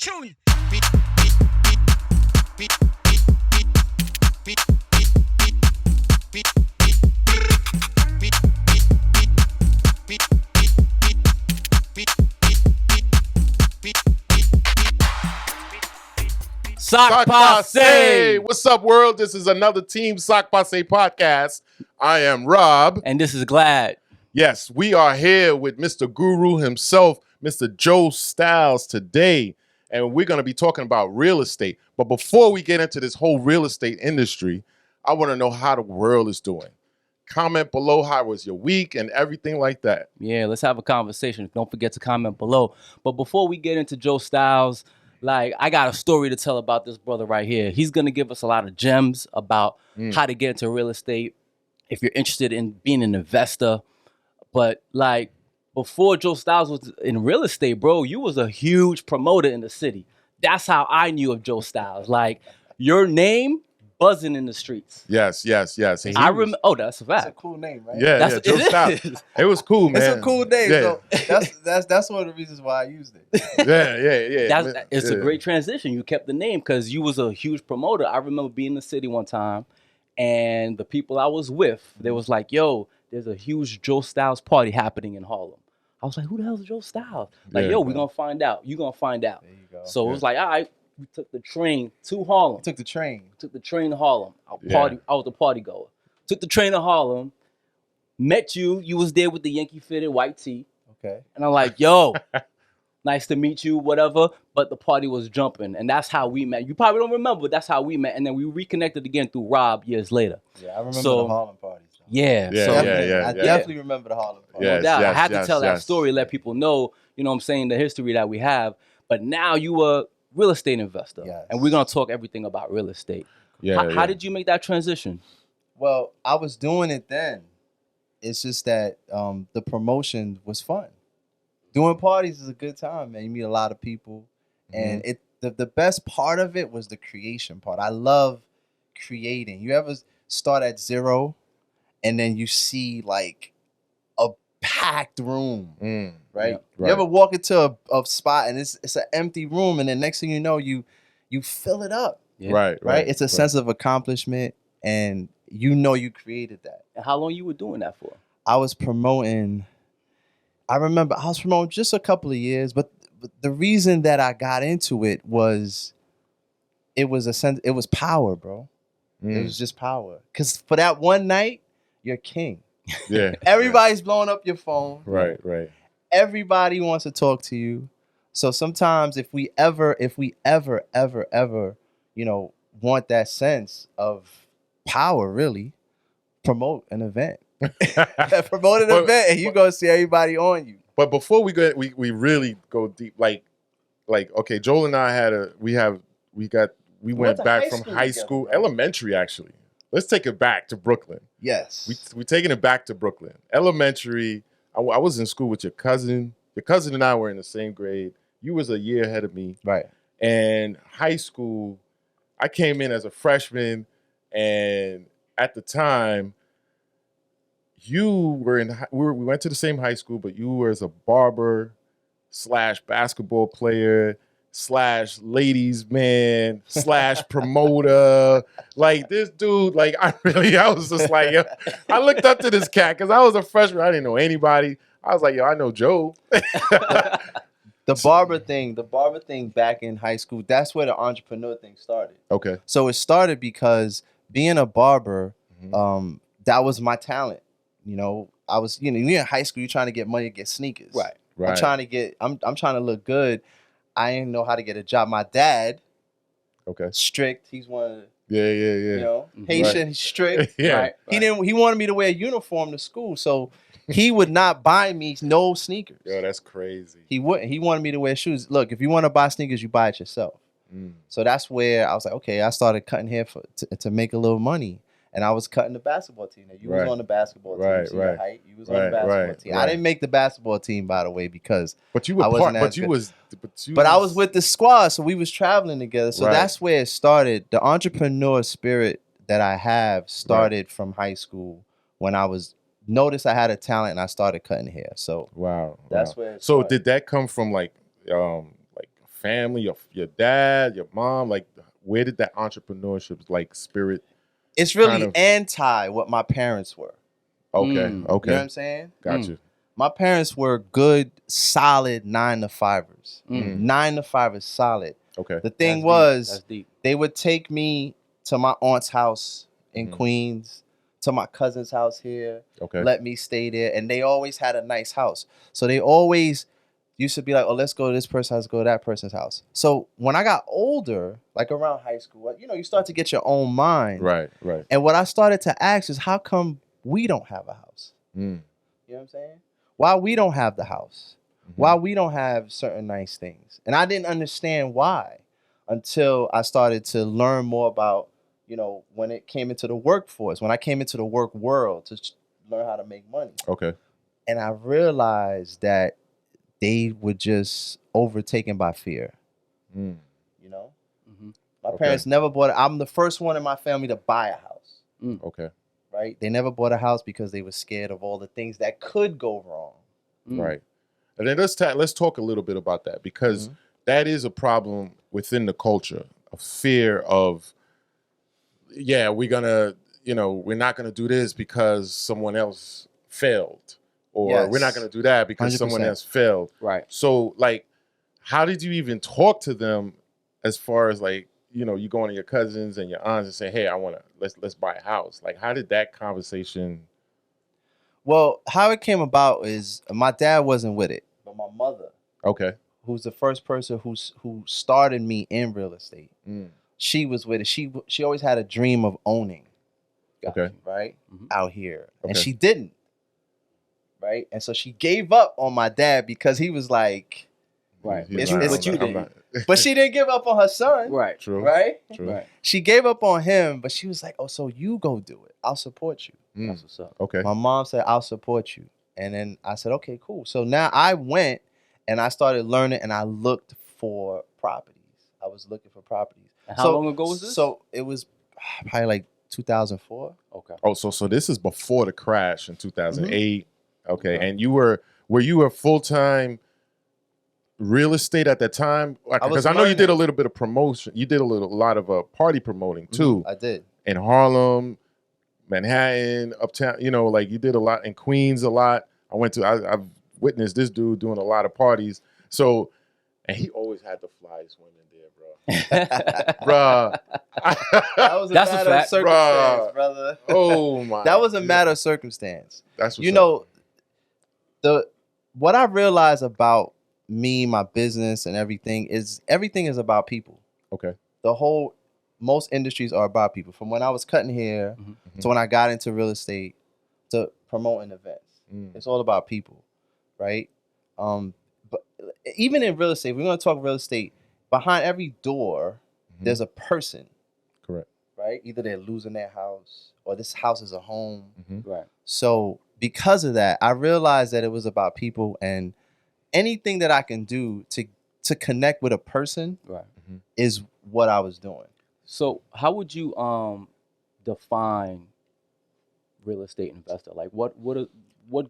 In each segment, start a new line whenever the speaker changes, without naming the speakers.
Tune.
Sock Pase.
What's up, world? This is another Team Sock Pase podcast. I am Rob.
And this is Glad.
Yes, we are here with Mr. Guru himself, Mr. Joestyles today. And we're going to be talking about real estate. But before we get into this whole real estate industry, I want to know how the world is doing. Comment below how was your week and everything like that.
Yeah, let's have a conversation. Don't forget to comment below. But before we get into Joestyles, I got a story to tell about this brother right here. He's going to give us a lot of gems about how to get into real estate if you're interested in being an investor. But before Joestyles was in real estate, bro, you was a huge promoter in the city. That's how I knew of Joestyles. Your name buzzing in the streets.
Yes. And
I remember. Oh, that's a fact.
It's a cool name, right?
Yeah, Joestyles. It was cool, man.
It's a cool name.
Yeah.
So that's one of the reasons why I used it.
Yeah.
It's a great transition. You kept the name because you was a huge promoter. I remember being in the city one time, and the people I was with, they was like, "Yo, there's a huge Joestyles party happening in Harlem." I was like, "Who the hell is Joestyles?" We're gonna find out. You gonna find out.
There you go.
So it was like, all right. We took the train to Harlem.
Took the train.
Took the train to Harlem. I was a party goer. Took the train to Harlem. Met you. You was there with the Yankee fitted white tee.
Okay.
And I'm like, yo, nice to meet you, whatever. But the party was jumping. And that's how we met. You probably don't remember, but that's how we met. And then we reconnected again through Rob years later.
Yeah, I remember the Harlem parties.
Yeah.
I definitely remember the Harlem parties.
Yes,
No doubt. I had to tell that
yes.
story, let people know, you know what I'm saying, the history that we have. But now you were real estate investor.
Yes.
And we're going to talk everything about real estate. How did you make that transition?
Well, I was doing it then. It's just that the promotion was fun. Doing parties is a good time, man. You meet a lot of people. And the best part of it was the creation part. I love creating. You ever start at zero and then you see a packed room, right? You ever walk into a spot and it's an empty room, and then next thing you know, you fill it up.
Yeah.
Right.
It's a sense of accomplishment, and you created that.
And how long you were doing that for?
I remember I was promoting just a couple of years, but the reason that I got into it was it was power, bro. It was just power. Because for that one night, you're king.
Yeah.
Everybody's blowing up your phone.
Right.
Everybody wants to talk to you. So sometimes if we ever, want that sense of power, really, promote an event. Promote an event and you go see everybody on you.
But before we go, we really go deep. Okay, Joel and I we went back from high school, elementary actually. Let's take it back to Brooklyn.
Yes.
We're taking it back to Brooklyn. Elementary, I was in school with your cousin. Your cousin and I were in the same grade. You was a year ahead of me.
Right.
And high school, I came in as a freshman, and at the time, you were we went to the same high school, but you were as a barber / basketball player / ladies man / promoter. This dude, I was just yo, I looked up to this cat because I was a freshman. I didn't know anybody. I was like, yo, I know Joe.
The barber thing back in high school, that's where the entrepreneur thing started.
Okay.
So it started because being a barber, that was my talent. I was, you're in high school, you're trying to get money to get sneakers.
Right.
I'm trying to look good. I didn't know how to get a job. My dad, strict. He's one of the, Haitian, he's strict.
Yeah.
Right. He wanted me to wear a uniform to school, so he would not buy me no sneakers.
Yo, that's crazy.
He wouldn't. He wanted me to wear shoes. Look, if you want to buy sneakers, you buy it yourself. So that's where I was like, okay, I started cutting hair to make a little money. And I was cutting the basketball team. You was on the basketball team.
Right,
so your height, you was on the basketball team. I didn't make the basketball team, by the way, because
but you were
I wasn't I was with the squad, so we was traveling together. So that's where it started. The entrepreneur spirit that I have started from high school when I noticed I had a talent and I started cutting hair. So
wow,
that's where.
So did that come from family, your dad, your mom? Like, where did that entrepreneurship like spirit?
It's really
kind of-
anti what my parents were.
Okay,
Mm.
okay,
You know what I'm saying?
gotcha.
My parents were good, solid 9-to-5ers.
Mm.
9-to-5 is solid.
Okay,
The thing
That's
was,
deep. That's deep.
they would take me to my aunt's house in
Mhm.
Queens, to my cousin's house here,
okay,
let me stay there. And they always had a nice house. So they always used to be like, oh, let's go to this person's house, go to that person's house. So when I got older, like around high school, you know, you start to get your own mind.
right.
And what I started to ask is, how come we don't have a house?
Mm.
You know what I'm saying? Why we don't have the house?
Mhm.
Why we don't have certain nice things? And I didn't understand why until I started to learn more about, you know, when it came into the workforce, when I came into the work world to learn how to make money.
Okay,
And I realized that they were just overtaken by fear,
mm.
you know?
Mm-hmm.
My
Okay.
parents never bought it. I'm the first one in my family to buy a house,
okay,
right? They never bought a house because they were scared of all the things that could go wrong.
right. And then let's talk a little bit about that, because
Mhm.
that is a problem within the culture, a fear of, yeah, we're not gonna do this because someone else failed, or we're not
Yes.
gonna do that because someone
100%.
else failed.
Right.
So, like, how did you even talk to them as far as, like, you know, you going to your cousins and your aunts and say, hey, let's buy a house? Like, how did that conversation?
Well, how it came about is my dad wasn't with it, but my mother,
Okay.
who's the first person who started me in real estate,
Mm.
she was with it. She always had a dream of owning,
Okay.
right,
Mhm.
out here, and
Okay.
she didn't, right, and so she gave up on my dad because he was like,
Right.
He's
But
like,
you
I'm
didn't.
not-
but she didn't give up on her son,
Right.
True.
right?
True.
Right.
She gave up on him, but she was like, oh, so you go do it. I'll support you.
Mm.
That's what's up.
Okay.
My mom said, I'll support you. And then I said, okay, cool. So now I went and I started learning and I looked for properties. I was looking for properties.
And how long ago was this?
So it was probably like 2004.
Okay.
Oh, so this is before the crash in 2008. Okay.
Okay.
And were you a full-time real estate at that time? Because I know you did a
learning.
little bit of promotion. You did a lot of party promoting too,
I did.
in Harlem, Manhattan, Uptown. You know, like, you did a lot in Queens a lot. I've witnessed this dude doing a lot of parties. So, and he always had the flyest women there, bro. Bruh.
That was a
That's a
matter
fact.
of circumstance,
Bruh.
brother.
Oh my.
That was a matter of circumstance.
That's what's
You know, what I realized about me, my business, and everything is about people.
Okay.
Most industries are about people. From when I was cutting hair
Mhm.
to when I got into real estate to promoting events,
Mm.
it's all about people, right? But even in real estate, we're going to talk real estate. Behind every door,
Mhm.
there's a person,
Correct.
right? Either they're losing their house or this house is a home.
Mhm.
Right.
So because of that, I realized that it was about people, and anything that I can do to connect with a person
Right.
is what I was doing.
So how would you define real estate investor? Like what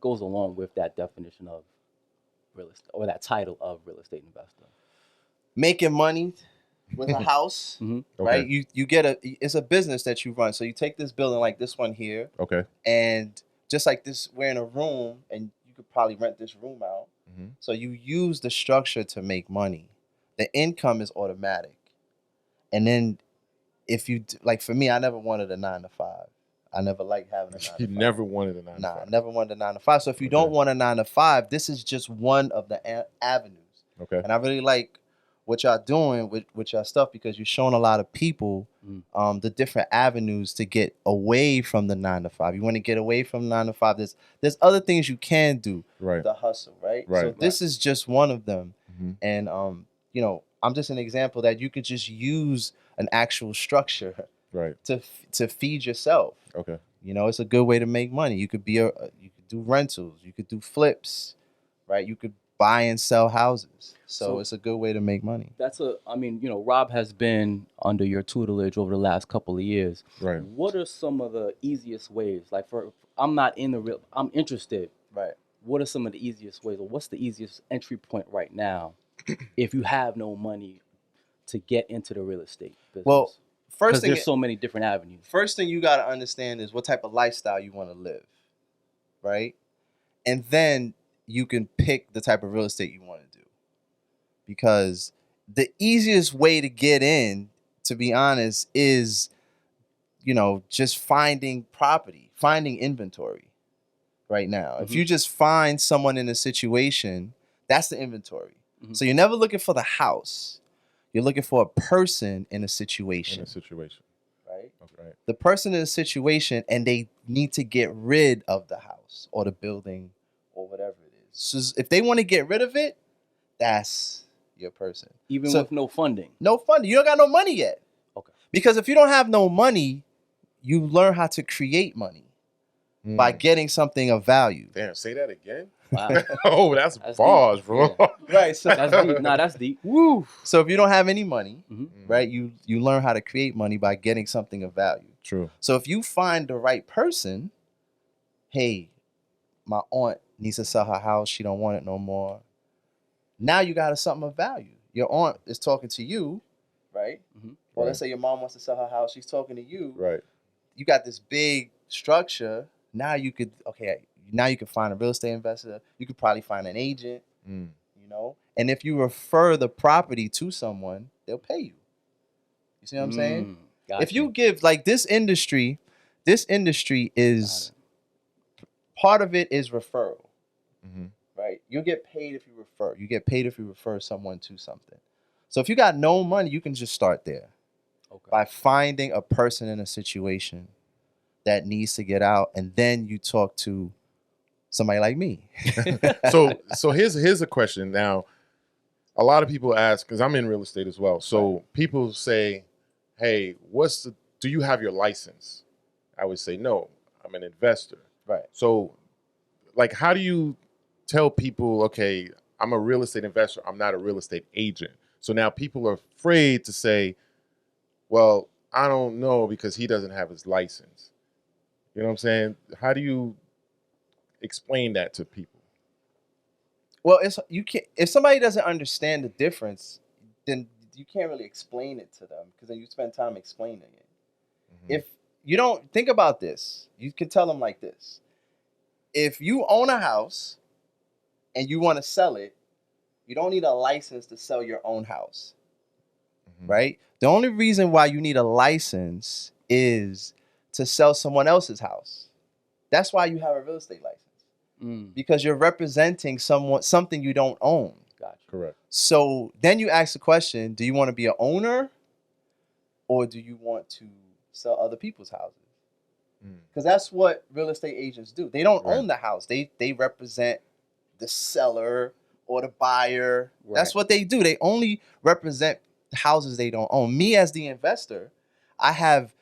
goes along with that definition of real estate, or that title of real estate investor?
Making money with a house,
Mhm.
right?
Okay.
You get it's a business that you run. So you take this building like this one here,
Okay.
and just like this, we're in a room, and you could probably rent this room out.
Mhm.
So you use the structure to make money. The income is automatic. And then if you, like for me, I never wanted a 9-to-5. I never liked having a 9-to-5.
You never wanted a 9 to
Nah, I
5.
never wanted a 9-to-5. So if you
Okay.
don't want a 9-to-5, this is just one of the avenues.
Okay.
And I really like what y'all doing with y'all stuff, because you're showing a lot of people the different avenues to get away from the 9-to-5. You want to get away from 9-to-5. There's other things you can do.
Right.
The hustle, right?
Right.
So this is just one of them.
Mhm.
And I'm just an example that you could just use an actual structure
Right.
to feed yourself.
Okay.
You know, it's a good way to make money. You could you could do rentals, you could do flips, right? You could buy and sell houses. So it's a good way to make money.
Rob has been under your tutelage over the last couple of years.
Right.
What are some of the easiest ways? Like I'm interested.
Right.
What are some of the easiest ways, or what's the easiest entry point right now if you have no money to get into the real estate business?
Well,
Because
first thing,
there's so many different avenues.
first thing you got to understand is what type of lifestyle you want to live, right? And then you can pick the type of real estate you want to do. Because the easiest way to get in, to be honest, is, just finding property, finding inventory right now. If you just find someone in a situation, that's the inventory. So you're never looking for the house. You're looking for a person in a situation.
In a situation.
Right?
Okay.
The person in a situation, and they need to get rid of the house or the building or whatever it is. So if they want to get rid of it, that's your person.
Even with no funding?
No funding. You don't got no money yet.
Okay.
Because if you don't have no money, you learn how to create money by getting something of value.
Damn, say that again?
Wow.
Oh, that's bars,
deep.
bro.
Yeah.
Right. So
That's deep. Nah, that's deep.
Woo.
So if you don't have any money,
Mm-hmm.
right, you learn how to create money by getting something of value.
True.
So if you find the right person, hey, my aunt needs to sell her house. She don't want it no more. Now you got something of value. Your aunt is talking to you, right?
Mm-hmm.
Or let's say your mom wants to sell her house. She's talking to you.
Right.
You got this big structure. Now you could find a real estate investor. You could probably find an agent, And if you refer the property to someone, they'll pay you. You see what I'm saying?
Gotcha.
If you give, like, this industry is, part of it is referral, right? You get paid if you refer. You get paid if you refer someone to something. So if you got no money, you can just start there by finding a person in a situation that needs to get out, and then you talk to somebody like me.
So here's a question. Now, a lot of people ask, because I'm in real estate as well. So people say, hey, do you have your license? I would say, no, I'm an investor.
Right.
So, like, how do you tell people, okay, I'm a real estate investor, I'm not a real estate agent? So now people are afraid to say, well, I don't know because he doesn't have his license. You know what I'm saying? How do you explain that to people?
Well, if somebody doesn't understand the difference, then you can't really explain it to them, because then you spend time explaining it. If you don't think about this, you can tell them like this. If you own a house and you want to sell it, you don't need a license to sell your own house, right? The only reason why you need a license is to sell someone else's house. That's why you have a real estate license. Because you're representing something you don't own.
Gotcha.
Correct.
So then you ask the question, do you want to be an owner, or do you want to sell other people's houses? Because that's what real estate agents do. They don't own the house. They represent the seller or the buyer.
Right.
That's what they do. They only represent houses they don't own. Me, as the investor, I have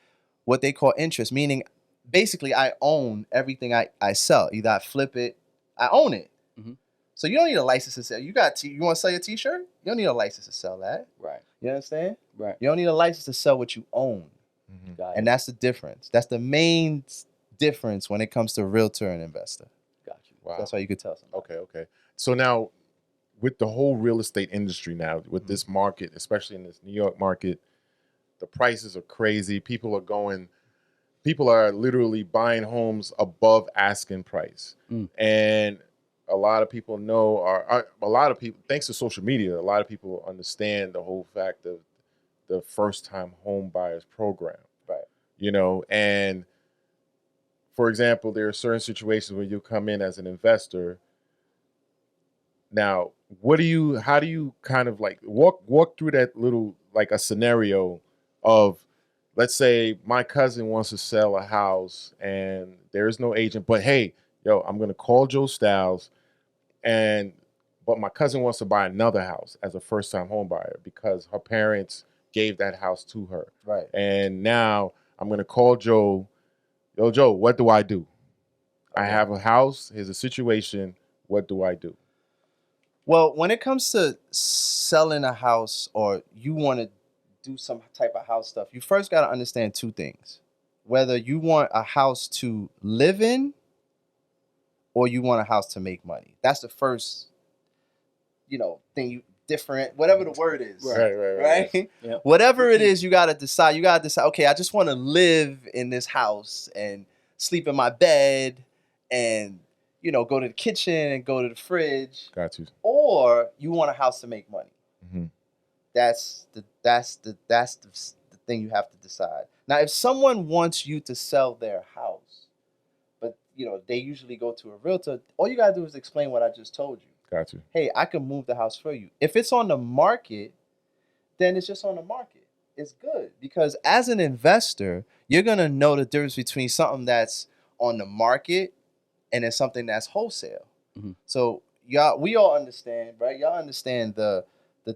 what they call interest, meaning basically I own everything I sell. Either I flip it, I own it. So you don't need a license to sell. You want to sell your t-shirt? You don't need a license to sell that.
Right.
You understand?
Right.
You don't need a license to sell what you own.
Got
And
it.
that's the difference. That's the main difference when it comes to realtor and investor.
Got you.
Wow.
That's how you could tell somebody.
Okay. So now, with the whole real estate industry now, with this market, especially in this New York market, the prices are crazy. People are literally buying homes above asking price. And a lot of people thanks to social media, a lot of people understand the whole fact of the first-time home buyers program.
Right.
And for example, there are certain situations where you come in as an investor. Now, how do you kind of like walk through that little, like, a scenario of, let's say my cousin wants to sell a house and there is no agent, but hey, I'm going to call Joestyles, but my cousin wants to buy another house as a first-time home buyer because her parents gave that house to her.
Right.
And now I'm going to call Joe. Yo, Joe, what do I do? I have a house. Here's a situation. What do I do?
Well, when it comes to selling a house, or you want to do some type of house stuff, you first got to understand two things. Whether you want a house to live in or you want a house to make money. That's the first, thing different, whatever the word is.
Right.
Yeah.
Whatever it is, you gotta decide. You gotta decide. Okay, I just want to live in this house and sleep in my bed, and go to the kitchen and go to the fridge.
Got you.
Or you want a house to make money.
Mm-hmm.
That's the thing you have to decide. Now, if someone wants you to sell their house, but they usually go to a realtor, all you gotta do is explain what I just told you.
Got you.
Hey, I can move the house for you. If it's on the market, then it's just on the market. It's good because as an investor, you're gonna know the difference between something that's on the market and then something that's wholesale.
Mm-hmm.
So we all understand, right? Y'all understand the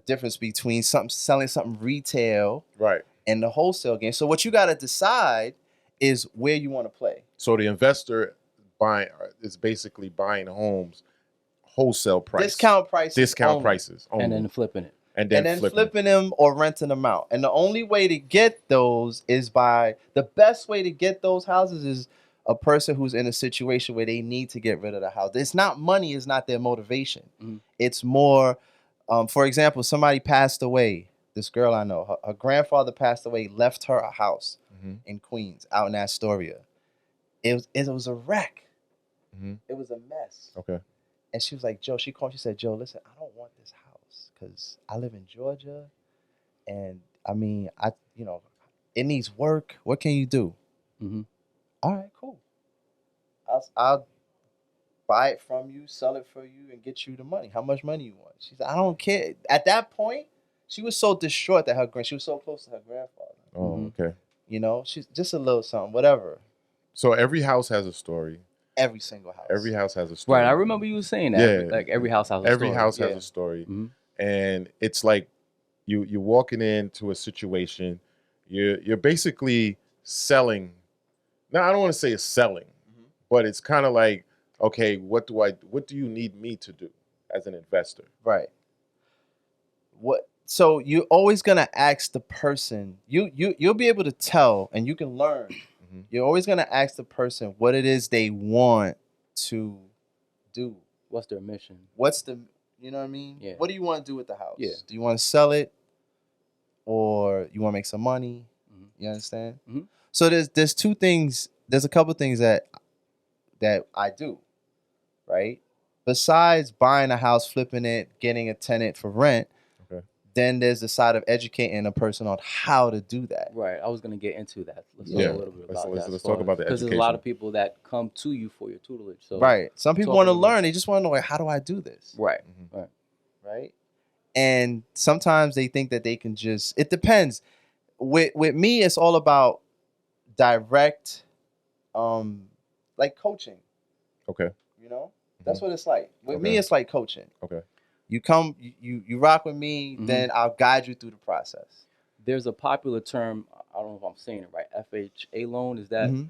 difference between selling something retail,
Right.
and the wholesale game. So what you got to decide is where you want to play.
So the investor is basically buying homes wholesale price,
discount prices
only.
And then flipping it.
and
then
then
flipping them or renting them out. And the only way to get those is the best way to get those houses is a person who's in a situation where they need to get rid of the house. It's not money, is not their motivation.
Mm-hmm.
It's more, for example, somebody passed away. This girl I know, her grandfather passed away, left her a house in Queens, out in Astoria. It was a wreck.
Mm-hmm.
It was a mess.
Okay.
And she was like, Joe, she called, she said, Joe, listen, I don't want this house because I live in Georgia. And I mean, it needs work. What can you do?
Mm-hmm.
All right, cool. I'll buy it from you, sell it for you, and get you the money. How much money you want? She said, I don't care. At that point, she was so distraught that she was so close to her grandfather.
Oh, okay.
She's just a little something, whatever.
So every house has a story.
Every single house.
Every house has a story.
Right. I remember you saying that.
Yeah.
Like every house has a story.
Every house has a story.
Mm-hmm.
And it's like you're walking into a situation, you're basically selling. Now I don't want to say it's selling, but it's kind of like, okay, what do you need me to do as an investor?
Right. So you're always gonna ask the person, you'll be able to tell and you can learn. Mm-hmm. You're always gonna ask the person what it is they want to do.
What's their mission?
You know what I mean?
Yeah.
What do you want to do with the house?
Yeah.
Do you want to sell it, or you want to make some money? Mm-hmm. You understand?
Mm-hmm.
So there's two things. There's a couple things that I do, right? Besides buying a house, flipping it, getting a tenant for rent. Okay. Then there's the side of educating a person on how to do that.
Right. I was gonna get into that. Let's talk a little bit about that.
Let's talk about the education.
Because there's a lot of people that come to you for your tutelage. So
right. Some people want to learn. They just want to know, like, how do I do this?
Right. Mm-hmm.
Right. And sometimes they think that they can just. It depends. With me, it's all about direct, like coaching.
Okay.
That's what it's like. With me, it's like coaching.
Okay.
You come, you rock with me, then I'll guide you through the process.
There's a popular term, I don't know if I'm saying it right, FHA loan, is that?
Mm-hmm.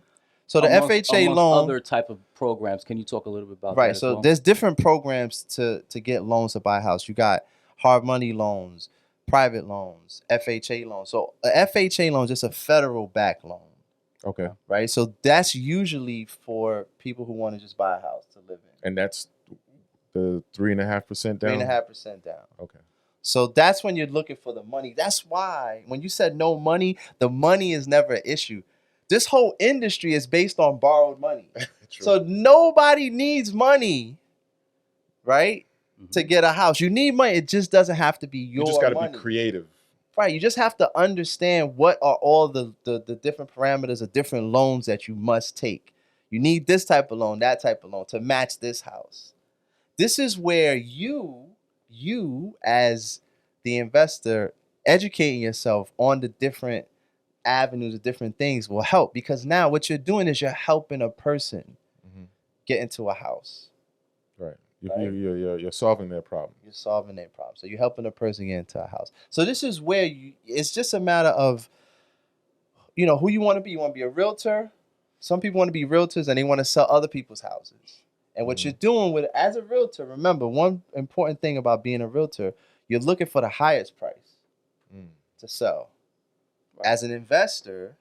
So the FHA loan,
other type of programs, can you talk a little bit about that?
Right, so there's different programs to get loans to buy a house. You got hard money loans, private loans, FHA loans. So a FHA loan is just a federal backed loan.
Okay.
Right, so that's usually for people who want to just buy a house to live in.
And that's the 3.5% down?
3.5% down.
Okay.
So that's when you're looking for the money. That's why when you said no money, the money is never an issue. This whole industry is based on borrowed money. So nobody needs money, right, to get a house. You need money. It just doesn't have to be your money.
You just got to be creative.
Right. You just have to understand what are all the different parameters of different loans that you must take. You need this type of loan, that type of loan to match this house. This is where you as the investor, educating yourself on the different avenues of different things will help, because now what you're doing is you're helping a person get into a house.
Right. You're solving their problem.
You're solving their problem. So you're helping a person get into a house. So this is where it's just a matter of, who you want to be. You want to be a realtor. Some people want to be realtors and they want to sell other people's houses. And what you're doing as a realtor, remember, one important thing about being a realtor, you're looking for the highest price to sell. Right. As an investor,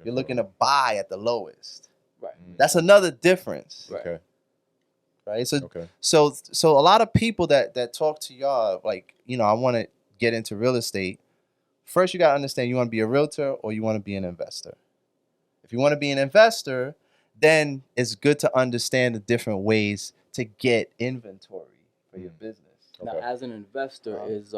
you're looking to buy at the lowest. Right. That's another difference.
Right. Okay.
right? So
Okay.
so a lot of people that talk to y'all like, I want to get into real estate. First, you got to understand you want to be a realtor or you want to be an investor. If you want to be an investor, then it's good to understand the different ways to get inventory for your business.
Now,
Okay.
as an investor, is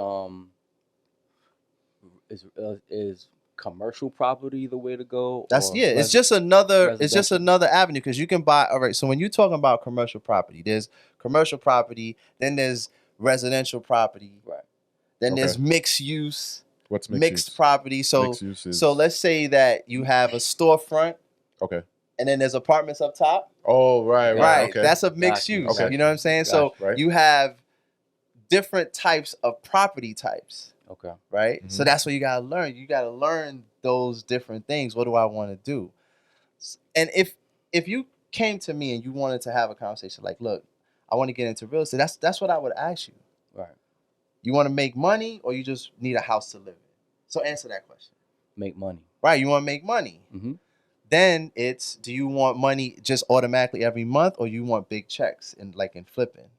commercial property the way to go?
That's
or
it's just another
residential?
avenue, because you can buy. All right, so when you're talking about commercial property, there's commercial property, then there's residential property,
Right.
then
Okay.
there's mixed use,
What's
mixed
use?
property. So
Mixed use is...
so let's say that you have a storefront,
Okay.
and then there's apartments up top.
Oh, right.
Right.
Okay.
That's a mixed
Got you.
use.
Okay.
You know what I'm saying? So
Right.
you have different types of property types.
Okay.
Right.
Mhm.
So that's what you gotta learn. You gotta learn those different things. What do I want to do? And if you came to me and you wanted to have a conversation like, look, I want to get into real estate, that's what I would ask you.
Right.
You want to make money or you just need a house to live in? So answer that question.
Make money.
Right. You want to make money.
Mm-hmm.
Then it's, do you want money just automatically every month, or you want big checks in flipping?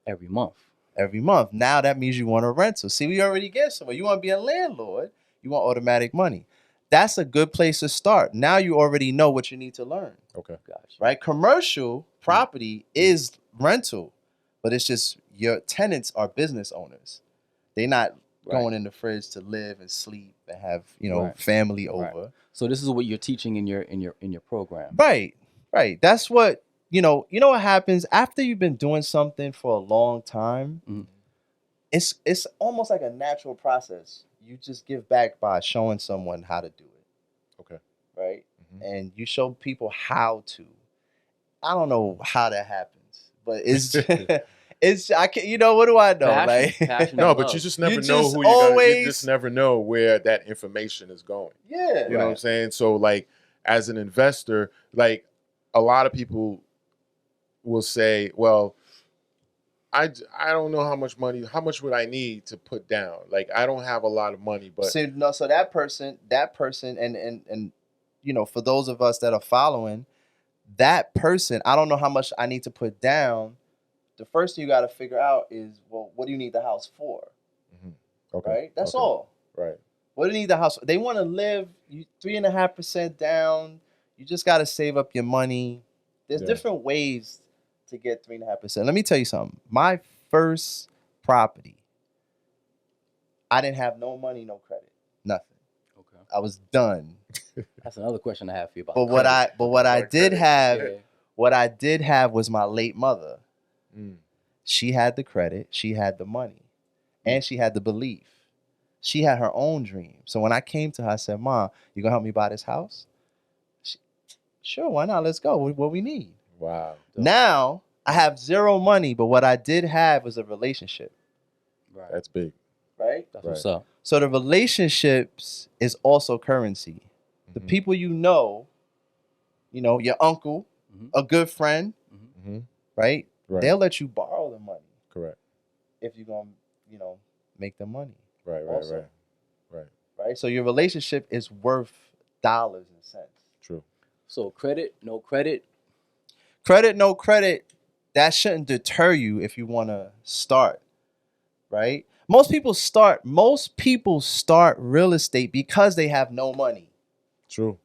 Every month.
Every month. Now that means you want a rental. See, we already get somewhere. You want to be a landlord. You want automatic money. That's a good place to start. Now you already know what you need to learn.
Okay.
Gotcha.
Right? Commercial property is rental, but it's just your tenants are business owners. They're not going in the fridge to live and sleep and have, family over.
Right. So this is what you're teaching in your program.
Right. Right. That's what, you know what happens after you've been doing something for a long time.
Mhm.
It's almost like a natural process. You just give back by showing someone how to do it.
Okay.
Right?
Mhm.
And you show people how to. I don't know how that happens, but it's I can't, what do I know?
Passion
No,
and
but
love.
you just never
You
know
just
who you're gonna. You
always-
just never know where that information is going.
Yeah.
You know what I'm saying? So, like, as an investor, like, a lot of people will say, well, I don't know how much would I need to put down? Like, I don't have a lot of money, but
So that person, and for those of us that are following, that person, I don't know how much I need to put down. The first thing you got to figure out is, well, what do you need the house for?
okay.
Right? That's
Okay.
all.
Right.
What do you need the house for? They want to live 3.5% down. You just got to save up your money. There's different ways to get 3.5%. Let me tell you something. My first property, I didn't have no money, no credit, nothing.
Okay.
I was done.
That's another question I have for you about.
But what I did have was my late mother.
Mm.
She had the credit, she had the money, and she had the belief. She had her own dream. So when I came to her, I said, "Mom, you gonna help me buy this house?" Sure, why not? Let's go. What we need.
Wow.
Now I have zero money, but what I did have was a relationship.
Right.
That's big.
Right?
That's what's up.
So the relationships is also currency. The people your uncle, a good friend, right?
Right.
They'll let you borrow the money
Correct.
if you're gonna, make the money.
Right.
Also.
Right.
Right? So your relationship is worth dollars and cents.
True.
So credit, no credit.
Credit, no credit, that shouldn't deter you if you want to start, right? Most people start real estate because they have no money.
True.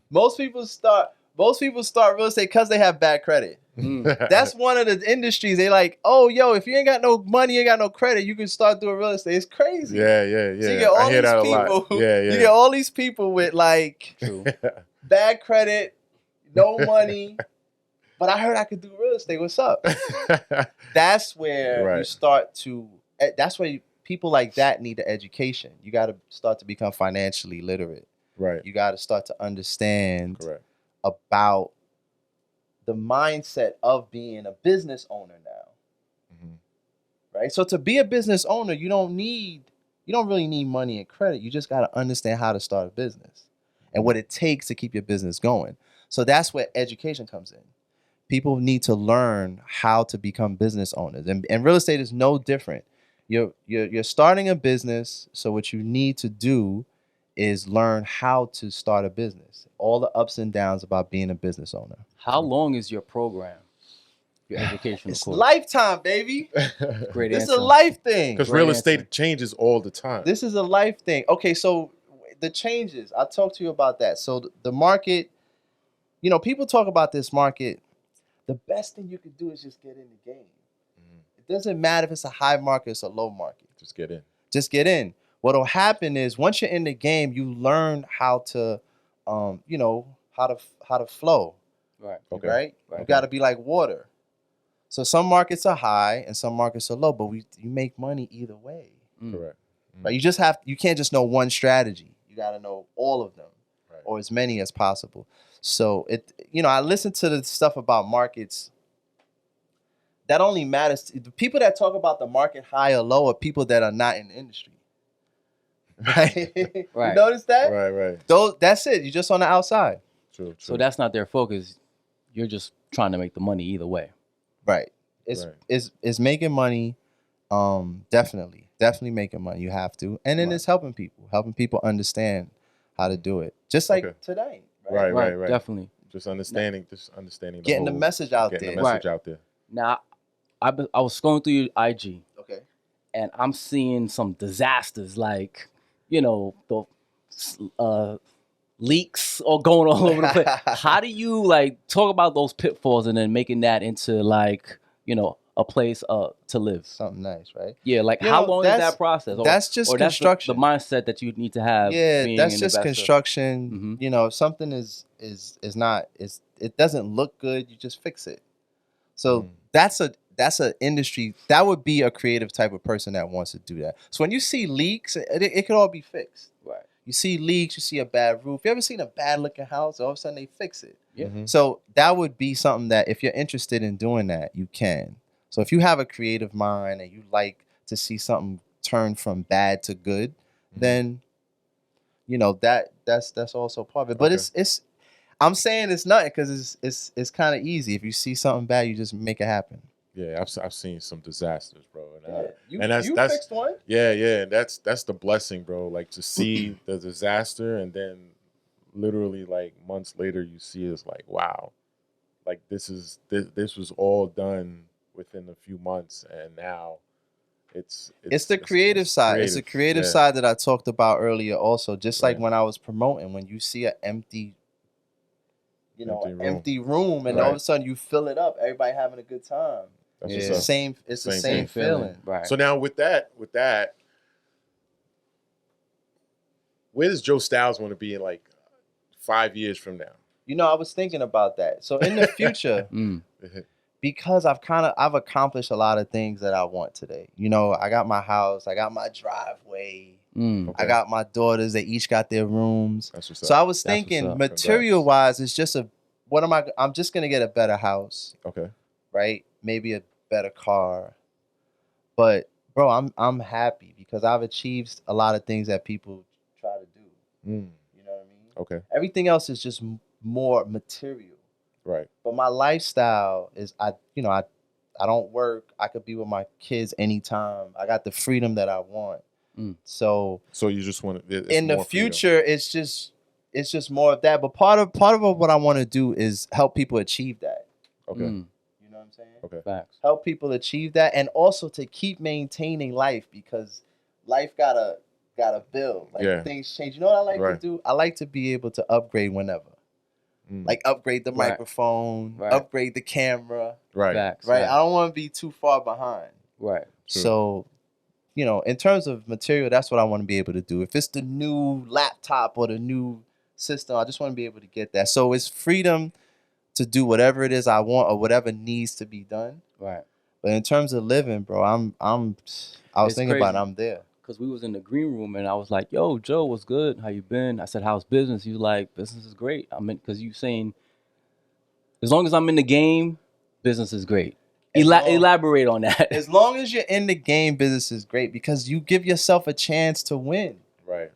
Most people start real estate because they have bad credit. That's one of the industries. They like, oh, yo, if you ain't got no money, you ain't got no credit, you can start doing real estate. It's crazy.
Yeah.
So you get all
I hear
these
that
people,
a lot. Yeah.
You get all these people with
True.
bad credit, no money. But I heard I could do real estate. What's up? That's where you start to. That's where people like that need the education. You got to start to become financially literate.
Right.
You got to start to understand
Correct.
about the mindset of being a business owner now. Right. So to be a business owner, you don't really need money and credit. You just got to understand how to start a business and what it takes to keep your business going. So that's where education comes in. People need to learn how to become business owners, and real estate is no different. You're starting a business, so what you need to do is learn how to start a business. All the ups and downs about being a business owner.
How long is your program? your educational
It's
course.
lifetime, baby.
Great
This is
answer.
a life thing.
Because
Great
real estate
answer.
changes all the time.
This is a life thing. Okay, so the changes. I talked to you about that. So the market, people talk about this market. The best thing you could do is just get in the game. It doesn't matter if it's a high market, it's a low market.
Just get in.
Just get in. What'll happen is once you're in the game, you learn how to, how to flow.
Right.
Okay.
Right?
Right.
You got to be like water. So some markets are high and some markets are low, but you make money either way.
Correct.
Right? You can't just know one strategy. You got to know all of them, or as many as possible. So I listen to the stuff about markets. That only matters. The people that talk about the market high or low are people that are not in the industry. Right?
Right.
You notice that?
Right.
That's it. You're just on the outside.
True.
So that's not their focus. You're just trying to make the money either way.
Right. It's making money. Definitely making money. You have to, and then it's helping people understand how to do it. Just like today.
Right.
Definitely.
Just understanding.
Getting the message out there.
Getting the message out there.
Now, I was scrolling through your IG.
Okay.
And I'm seeing some disasters, like the leaks all going all over the place. How do you talk about those pitfalls and then making that into a place to live?
Something nice, right?
Yeah, how long is that process?
That's just construction.
The mindset that you need to have.
Yeah,
being
that's
an
just
investor.
construction. If something is not, it doesn't look good, you just fix it. So that's an industry that would be a creative type of person that wants to do that. So when you see leaks, it could all be fixed.
Right.
You see leaks, you see a bad roof. You ever seen a bad looking house? All of a sudden they fix it.
Yeah.
So that would be something that if you're interested in doing that, you can. So if you have a creative mind and you like to see something turn from bad to good, then that's also part of it. But it's I'm saying it's nothing because it's kind of easy. If you see something bad, you just make it happen.
Yeah, I've seen some disasters, bro.
You
that's
fixed one.
Yeah, and that's the blessing, bro. Like to see the disaster and then literally months later you see it's like, wow, this was all done within a few months, and now it's
the creative side. It's the creative side that I talked about earlier. Also, just like when I was promoting, when you see an empty room, and all of a sudden you fill it up, everybody having a good time. It's the same feeling.
Right.
So now with that, where does Joestyles want to be in 5 years from now?
I was thinking about that. So in the future, because I've accomplished a lot of things that I want today. I got my house, I got my driveway, I got my daughters. They each got their rooms.
That's what's
so
up.
I was thinking, material wise, it's just I'm just gonna get a better house.
Okay.
Right? Maybe a better car. But bro, I'm happy because I've achieved a lot of things that people try to do. You know what I mean?
Okay.
Everything else is just more material.
Right.
But my lifestyle is I don't work. I could be with my kids anytime. I got the freedom that I want. So
you just want to
in the future it's just more of that. But part of what I want to do is help people achieve that.
Okay.
You know what I'm saying?
Okay.
Facts.
Help people achieve that, and also to keep maintaining life because life gotta build. Things change. You know what I like to do? I like to be able to upgrade whenever. Upgrade the microphone, upgrade the camera.
Right.
Facts.
Right. I don't want to be too far behind.
Right.
True.
So, in terms of material, that's what I want to be able to do. If it's the new laptop or the new system, I just want to be able to get that. So it's freedom to do whatever it is I want or whatever needs to be done.
Right.
But in terms of living, bro, I was thinking about it, I'm there.
Because we was in the green room and I was like, yo, Joe, what's good? How you been? I said, how's business? He was like, business is great. Because you saying, as long as I'm in the game, business is great. Elaborate on that.
As long as you're in the game, business is great because you give yourself a chance to win.
Right.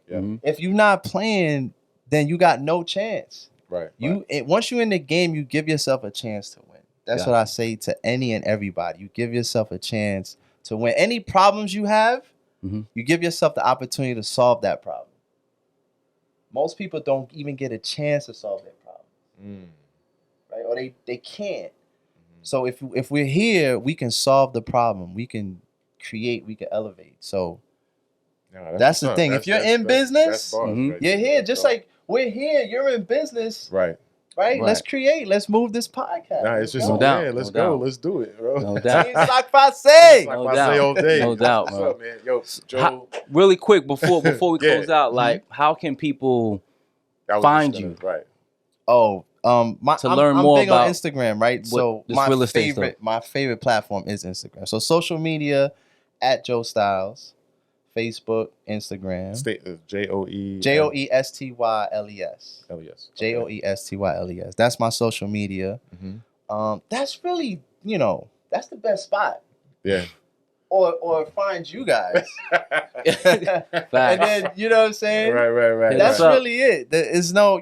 Yeah.
Mm-hmm.
If you're not playing, then you got no chance.
Right.
Once you're in the game, you give yourself a chance to win. That's what I say to any and everybody. You give yourself a chance to win. Any problems you have, you give yourself the opportunity to solve that problem. Most people don't even get a chance to solve their problem. Right? Or they can't. So if we're here, we can solve the problem. We can create. We can elevate. So
No,
that's the
what's up.
thing. If you're in business,
bars
Mhm.
right
you're
there.
here.
That's
Just
bars.
like we're here. You're in business,
Right.
right?
Right.
Let's create. Let's move this podcast.
Nah, it's just
No
yeah,
doubt,
let's
no
go.
doubt.
Let's do it, bro.
No doubt.
Team Sock Pase.
Like
No
I
doubt.
say all day.
No doubt,
What's
man.
up, man? Yo, Joe.
Really quick before we
Yeah.
close out, like how can people
I was
find
just
you?
Right.
Oh,
To learn
I'm
more
big on
about
Instagram, right? So
this
my
real estate
my favorite platform is Instagram. So social media at Joestyles, Facebook, Instagram,
State Joe.
Joestyles,
Elias.
Joestyles. That's my social media. That's really, that's the best spot.
Yeah.
Or find you guys,
Facts.
and then you know what I'm saying.
Right.
That's
up.
really it. There is no,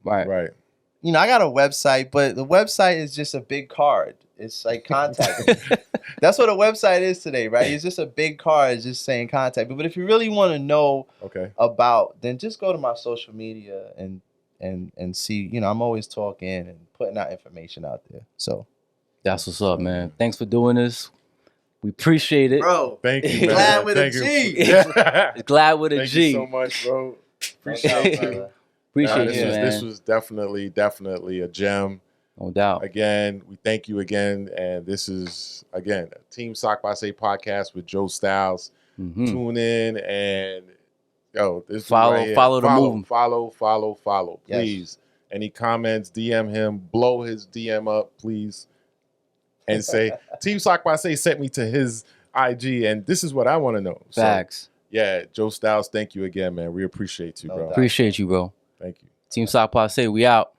Right.
Right.
I got a website, but the website is just a big card. It's like contact me. That's what a website is today, right? It's just a big card, it's just saying contact me. But if you really want to know about, then just go to my social media and see. I'm always talking and putting out information out there. So
That's what's up, man. Thanks for doing this. We appreciate it.
bro,
Thank you, man.
glad with
Thank
a
you.
G.
Glad with a
Thank
G.
you so much, bro. Appreciate you.
Appreciate you, man.
This was definitely a gem.
No doubt.
Again, we thank you again. And this is, again, Team Sock by Say podcast with Joestyles. Tune in and, this
Follow
right here.
the movement.
Follow.
Yes.
Please. Any comments, DM him, blow his DM up, please. And say, Team Sock by Say sent me to his IG, and this is what I want to know.
Facts.
So, yeah, Joestyles, thank you again, man. We appreciate you,
No
bro.
doubt.
Appreciate you, bro.
Thank you.
Team Sock Pase, we out.